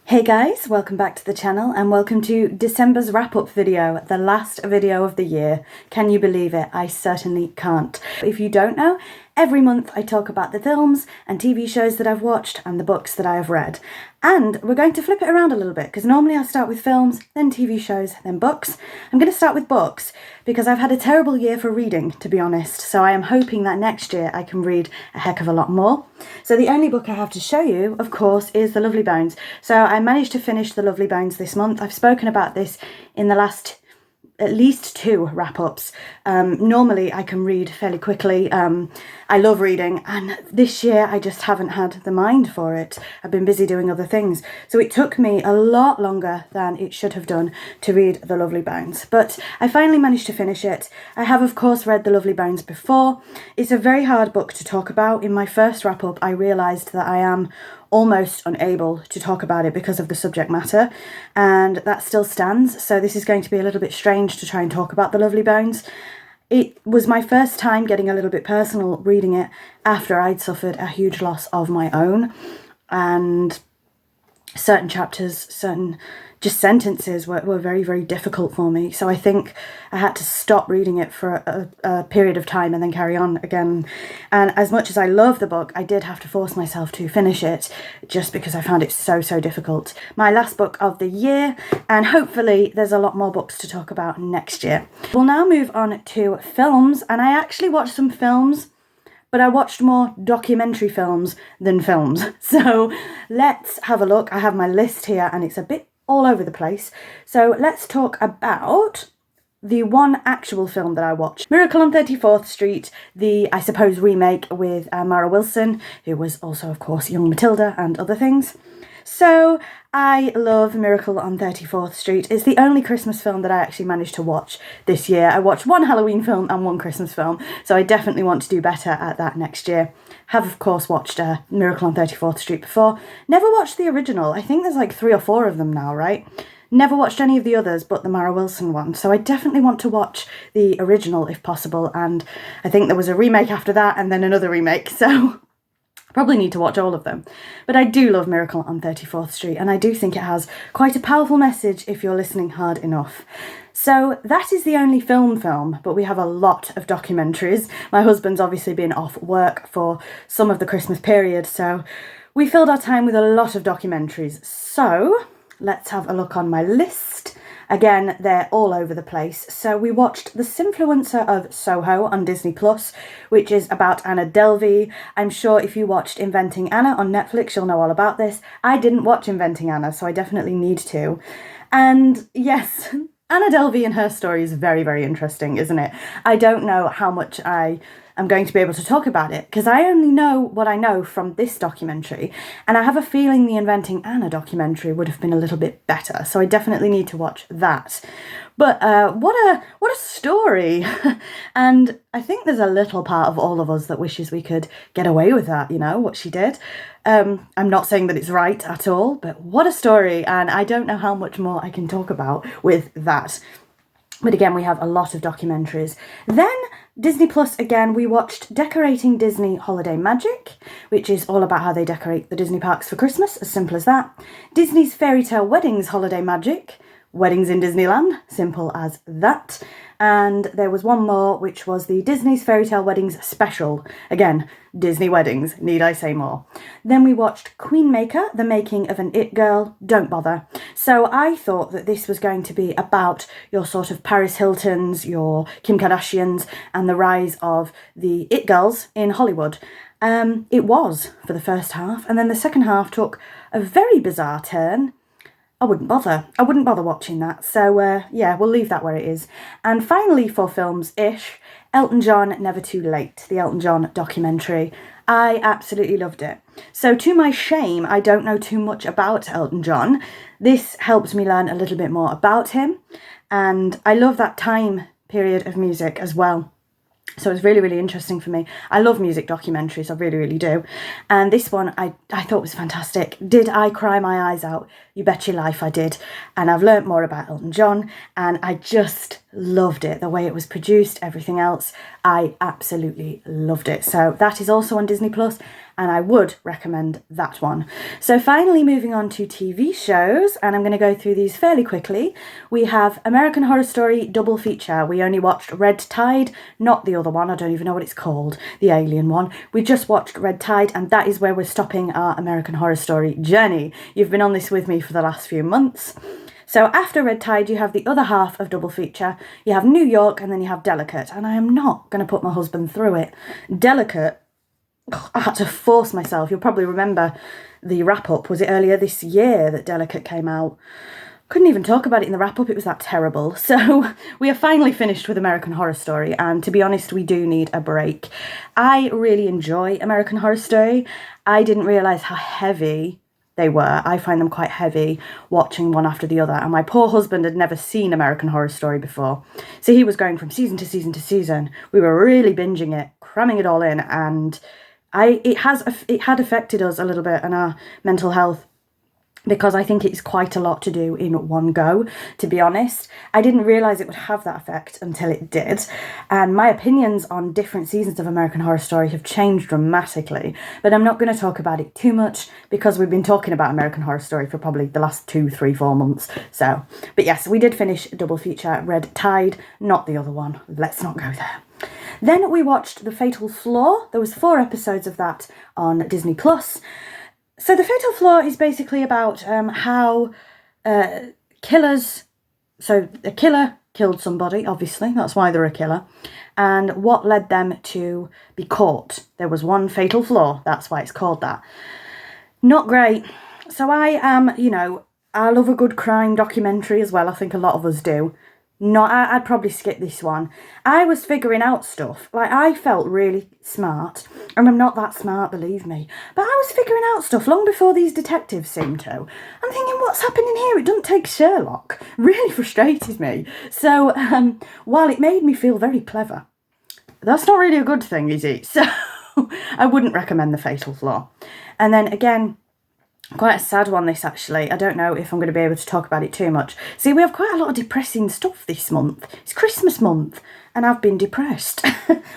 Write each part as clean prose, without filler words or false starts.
Hey guys, welcome back to the channel and welcome to December's wrap-up video, the last video of the year. Can you believe it? I certainly can't. If you don't know, every month I talk about the films and TV shows that I've watched and the books that I have read. And we're going to flip it around a little bit because normally I start with films, then TV shows, then books. I'm going to start with books because I've had a terrible year for reading, to be honest. So I am hoping that next year I can read a heck of a lot more. So the only book I have to show you, of course, is The Lovely Bones. So I managed to finish The Lovely Bones this month. I've spoken about this in the last at least two wrap-ups. Normally I can read fairly quickly. I love reading, and this year I just haven't had the mind for it. I've been busy doing other things. So it took me a lot longer than it should have done to read The Lovely Bones. But I finally managed to finish it. I have, of course, read The Lovely Bones before. It's a very hard book to talk about. In my first wrap-up, I realised that I am almost unable to talk about it because of the subject matter, and that still stands. So this is going to be a little bit strange to try and talk about The Lovely Bones. It was my first time getting a little bit personal reading it after I'd suffered a huge loss of my own, and certain chapters, certain just sentences were very, very difficult for me. So I think I had to stop reading it for a period of time and then carry on again. And as much as I love the book, I did have to force myself to finish it just because I found it so difficult. My last book of the year, and hopefully there's a lot more books to talk about next year. We'll now move on to films, and I actually watched some films, but I watched more documentary films than films. So let's have a look. I have my list here and it's a bit all over the place. So let's talk about the one actual film that I watched. Miracle on 34th Street, the, I suppose, remake with Mara Wilson, who was also, of course, young Matilda and other things. So I love Miracle on 34th Street. It's the only Christmas film that I actually managed to watch this year. I watched one Halloween film and one Christmas film, so I definitely want to do better at that next year. Have, of course, watched Miracle on 34th Street before. Never watched the original. I think there's like 3 or 4 of them now, right? Never watched any of the others but the Mara Wilson one, so I definitely want to watch the original if possible, and I think there was a remake after that and then another remake, so probably need to watch all of them. But I do love Miracle on 34th Street, and I do think it has quite a powerful message if you're listening hard enough. So that is the only film, but we have a lot of documentaries. My husband's obviously been off work for some of the Christmas period, so we filled our time with a lot of documentaries. So let's have a look on my list. Again, they're all over the place. So we watched The Sinfluencer of Soho on Disney+, which is about Anna Delvey. I'm sure if you watched Inventing Anna on Netflix, you'll know all about this. I didn't watch Inventing Anna, so I definitely need to. And yes, Anna Delvey and her story is very, very interesting, isn't it? I don't know how much I am going to be able to talk about it because I only know what I know from this documentary, and I have a feeling the Inventing Anna documentary would have been a little bit better, so I definitely need to watch that. But what a story. And I think there's a little part of all of us that wishes we could get away with that, you know, what she did. I'm not saying that it's right at all, but what a story, and I don't know how much more I can talk about with that. But again, we have a lot of documentaries. Then Disney Plus, again, we watched Decorating Disney Holiday Magic, which is all about how they decorate the Disney parks for Christmas, as simple as that. Disney's Fairy Tale Weddings Holiday Magic, Weddings in Disneyland, simple as that. And there was one more, which was the Disney's Fairy Tale Weddings Special. Again, Disney weddings, need I say more. Then we watched Queen Maker, The Making of an It Girl, don't bother. So I thought that this was going to be about your sort of Paris Hiltons, your Kim Kardashians, and the rise of the It Girls in Hollywood. It was for the first half, and then the second half took a very bizarre turn. I wouldn't bother. I wouldn't bother watching that. So, yeah, we'll leave that where it is. And finally, for films-ish, Elton John, Never Too Late, the Elton John documentary. I absolutely loved it. So, to my shame, I don't know too much about Elton John. This helped me learn a little bit more about him. And I love that time period of music as well. So it's really, really interesting for me. I love music documentaries, I really, really do. And this one I thought was fantastic. Did I cry my eyes out? You bet your life I did. And I've learnt more about Elton John, and I just loved it. The way it was produced, everything else, I absolutely loved it. So that is also on Disney Plus, and I would recommend that one. So finally moving on to TV shows, and I'm going to go through these fairly quickly. We have American Horror Story double feature. We only watched Red Tide, not the other one. I don't even know what it's called, the alien one. We just watched Red Tide, and that is where we're stopping our American Horror Story journey. You've been on this with me for the last few months. So after Red Tide, you have the other half of double feature. You have New York, and then you have Delicate. And I am not going to put my husband through it. Delicate, I had to force myself. You'll probably remember the wrap-up. Was it earlier this year that Delicate came out? Couldn't even talk about it in the wrap-up. It was that terrible. So we are finally finished with American Horror Story. And to be honest, we do need a break. I really enjoy American Horror Story. I didn't realise how heavy they were. I find them quite heavy watching one after the other, and my poor husband had never seen American Horror Story before, so he was going from season to season to season. We were really binging it, cramming it all in, and it had affected us a little bit and our mental health, because I think it's quite a lot to do in one go, to be honest. I didn't realise it would have that effect until it did, and my opinions on different seasons of American Horror Story have changed dramatically, but I'm not going to talk about it too much because we've been talking about American Horror Story for probably the last 2, 3, 4 months. So, but yes, we did finish double feature Red Tide, not the other one. Let's not go there. Then we watched The Fatal Flaw. There was 4 episodes of that on Disney+. So The Fatal Flaw is basically about how killers... So a killer killed somebody, obviously, that's why they're a killer, and what led them to be caught. There was one fatal flaw, that's why it's called that. Not great. So I am, I love a good crime documentary as well. I think a lot of us do. I'd probably skip this one. I was figuring out stuff. Like, I felt really smart. And I'm not that smart, believe me. But I was figuring out stuff long before these detectives seemed to. I'm thinking, what's happening here? It doesn't take Sherlock. Really frustrated me. So, while it made me feel very clever, that's not really a good thing, is it? So, I wouldn't recommend The Fatal Flaw. And then, again, quite a sad one, this, actually. I don't know if I'm going to be able to talk about it too much. See, we have quite a lot of depressing stuff this month. It's Christmas month, and I've been depressed.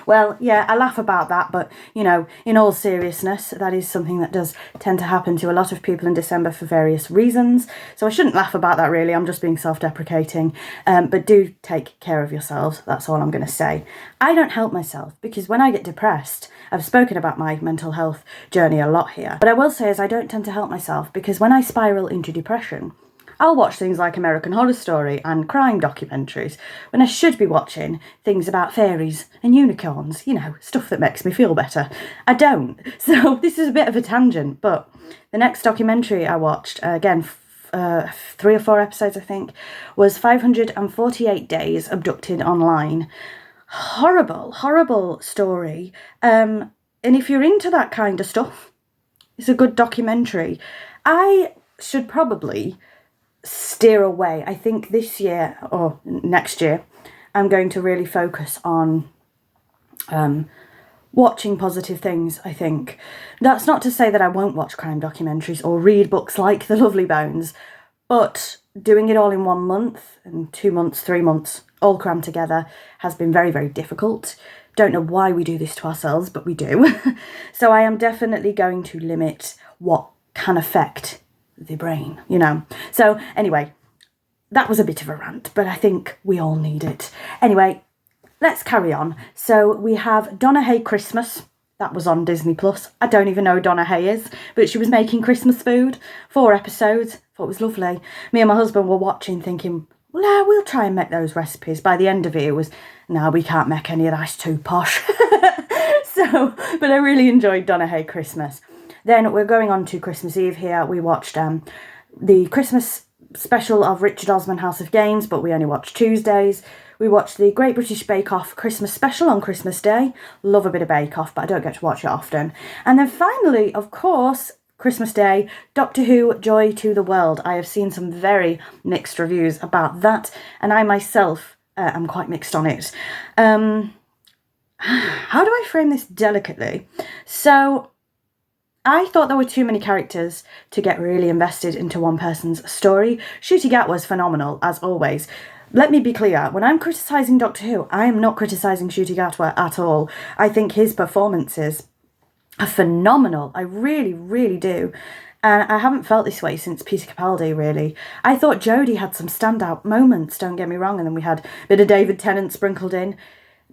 Well, yeah, I laugh about that, but, in all seriousness, that is something that does tend to happen to a lot of people in December for various reasons. So I shouldn't laugh about that, really. I'm just being self-deprecating. But do take care of yourselves. That's all I'm going to say. I don't help myself, because when I get depressed, I've spoken about my mental health journey a lot here. But I will say is I don't tend to help myself, because when I spiral into depression, I'll watch things like American Horror Story and crime documentaries when I should be watching things about fairies and unicorns, stuff that makes me feel better. I don't. So this is a bit of a tangent, but the next documentary I watched, again, 3 or 4 episodes, I think, was 548 Days Abducted Online. Horrible, horrible story. And if you're into that kind of stuff, it's a good documentary. I should probably steer away. I think this year or next year, I'm going to really focus on watching positive things, I think. That's not to say that I won't watch crime documentaries or read books like The Lovely Bones, but doing it all in 1 month and 2 months, 3 months, all crammed together has been very, very difficult. Don't know why we do this to ourselves, but we do. So I am definitely going to limit what can affect the brain, So anyway, that was a bit of a rant, but I think we all need it. Anyway, let's carry on. So we have Donna Hay Christmas. That was on Disney+. I don't even know who Donna Hay is, but she was making Christmas food. 4 episodes. Thought it was lovely. Me and my husband were watching thinking, well, we'll try and make those recipes. By the end of it, it was, no, we can't make any of that, it's too posh. But I really enjoyed Donna Hay Christmas. Then we're going on to Christmas Eve here. We watched the Christmas special of Richard Osman House of Games, but we only watched Tuesdays. We watched the Great British Bake Off Christmas special on Christmas Day. Love a bit of Bake Off, but I don't get to watch it often. And then finally, of course, Christmas Day, Doctor Who, Joy to the World. I have seen some very mixed reviews about that, and I myself am quite mixed on it. How do I frame this delicately? So I thought there were too many characters to get really invested into one person's story. Ncuti Gat was phenomenal, as always. Let me be clear, when I'm criticising Doctor Who, I am not criticising Ncuti Gatwa at all. I think his performances are phenomenal. I really, really do. And I haven't felt this way since Peter Capaldi, really. I thought Jodie had some standout moments, don't get me wrong, and then we had a bit of David Tennant sprinkled in.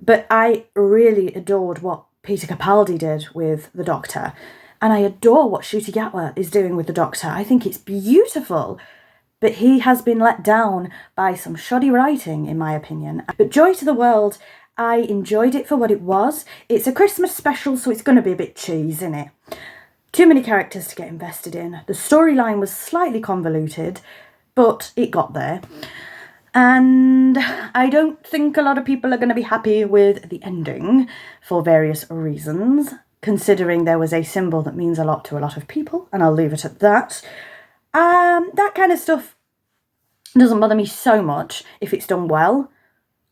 But I really adored what Peter Capaldi did with the Doctor. And I adore what Ncuti Gatwa is doing with the Doctor. I think it's beautiful. But he has been let down by some shoddy writing, in my opinion. But Joy to the World, I enjoyed it for what it was. It's a Christmas special, so it's going to be a bit cheese, isn't it? Too many characters to get invested in. The storyline was slightly convoluted, but it got there. And I don't think a lot of people are going to be happy with the ending for various reasons, considering there was a symbol that means a lot to a lot of people, and I'll leave it at that. That kind of stuff doesn't bother me so much if it's done well.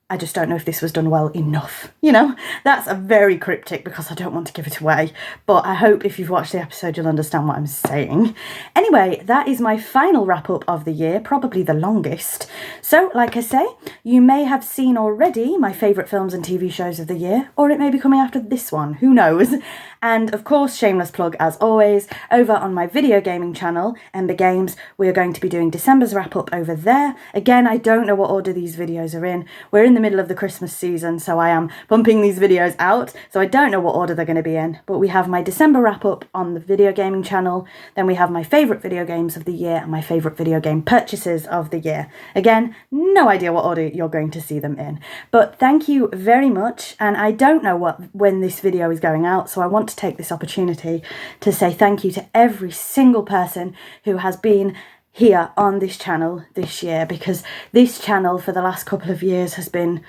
I just don't know if this was done well enough. You know, that's a very cryptic because I don't want to give it away. But I hope if you've watched the episode, you'll understand what I'm saying. Anyway, that is my final wrap up of the year, probably the longest. So, like I say, you may have seen already my favourite films and TV shows of the year, or it may be coming after this one, who knows? And of course, shameless plug as always, over on my video gaming channel, Ember Games, we are going to be doing December's wrap up over there. Again, I don't know what order these videos are in. We're in the middle of the Christmas season, so I am pumping these videos out, so I don't know what order they're going to be in. But we have my December wrap up on the video gaming channel, then we have my favourite video games of the year and my favourite video game purchases of the year. Again, no idea what order you're going to see them in. But thank you very much, and I don't know when this video is going out, so I want to take this opportunity to say thank you to every single person who has been here on this channel this year, because this channel for the last couple of years has been,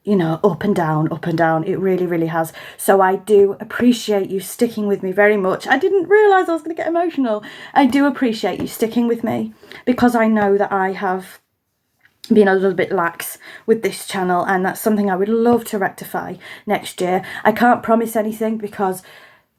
you know, up and down. It really, really has. So I do appreciate you sticking with me very much. I didn't realise I was going to get emotional. I do appreciate you sticking with me because I know that I have been a little bit lax with this channel, and that's something I would love to rectify next year. I can't promise anything because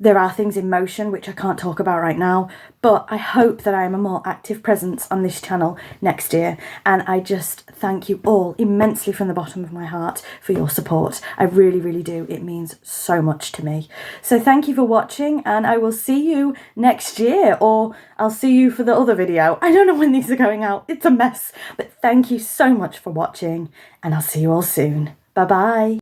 there are things in motion which I can't talk about right now, but I hope that I am a more active presence on this channel next year, and I just thank you all immensely from the bottom of my heart for your support. I really, really do. It means so much to me. So thank you for watching, and I will see you next year, or I'll see you for the other video. I don't know when these are going out. It's a mess, but thank you so much for watching, and I'll see you all soon. Bye-bye.